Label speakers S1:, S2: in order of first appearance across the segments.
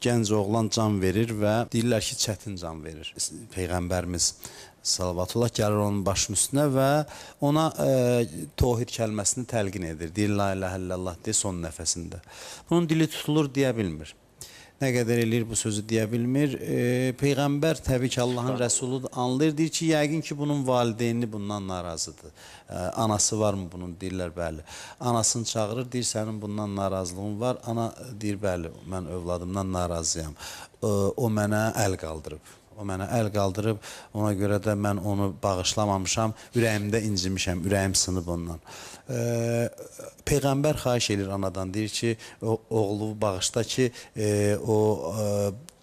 S1: Gənc oğlan can verir və deyirlər ki, çətin can verir. Peyğəmbərimiz Salavatullah gəlir onun başının üstünə və ona tohid kəlməsini təlqin edir. Deyir, la ilahə illallah deyə son nəfəsində. Bunun dili tutulur deyə bilmir. Nə qədər eləyir bu sözü deyə bilmir. Peyğəmbər təbii ki, Allahın rəsuludur, anlayır. Deyir ki, yəqin ki, bunun valideyni bundan narazıdır. Anası varmı bunun? Deyirlər, bəli. Anasını çağırır, deyir, sənin bundan narazılığın var. Ana deyir, bəli, mən övladımdan narazıyam. O mənə əl qaldırıb. O mənə əl qaldırıb, ona görə də mən onu bağışlamamışam, ürəyimdə incimişəm, ürəyim sınıb ondan. Peyğəmbər xahiş edir anadan, deyir ki, oğlu bağışda ki, o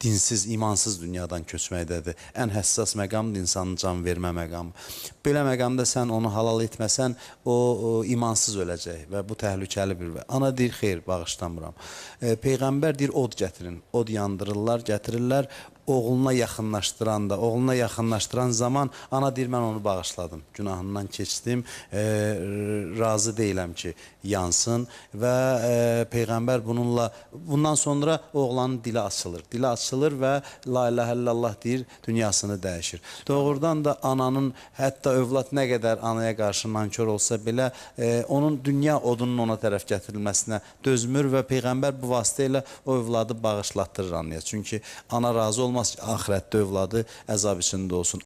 S1: dinsiz, imansız dünyadan köçməkdədir. Ən həssas məqamdır insanın can vermə məqamı. Belə məqamda sən onu halal etməsən, o imansız öləcək və bu təhlükəli bir. Ana deyir, xeyr, bağışlamıram. Peyğəmbər deyir, od gətirin, od yandırırlar, gətirirlər. Oğluna yaxınlaşdıranda, oğluna yaxınlaşdıran zaman ana deyir, mən onu bağışladım, günahından keçdim, razı deyiləm ki, yansın və Peyğəmbər bundan sonra oğlanın dili açılır. Dili açılır və la ilahə illallah deyir, dünyasını dəyişir. Doğrudan da ananın, hətta övlad nə qədər anaya qarşı nankör olsa belə, onun dünya odunun ona tərəf gətirilməsinə dözmür və Peyğəmbər bu vasitə ilə o övladı bağışlatdırır anaya. Çünki ana razı olmaz ki, axirətdə övladı əzab içində olsun.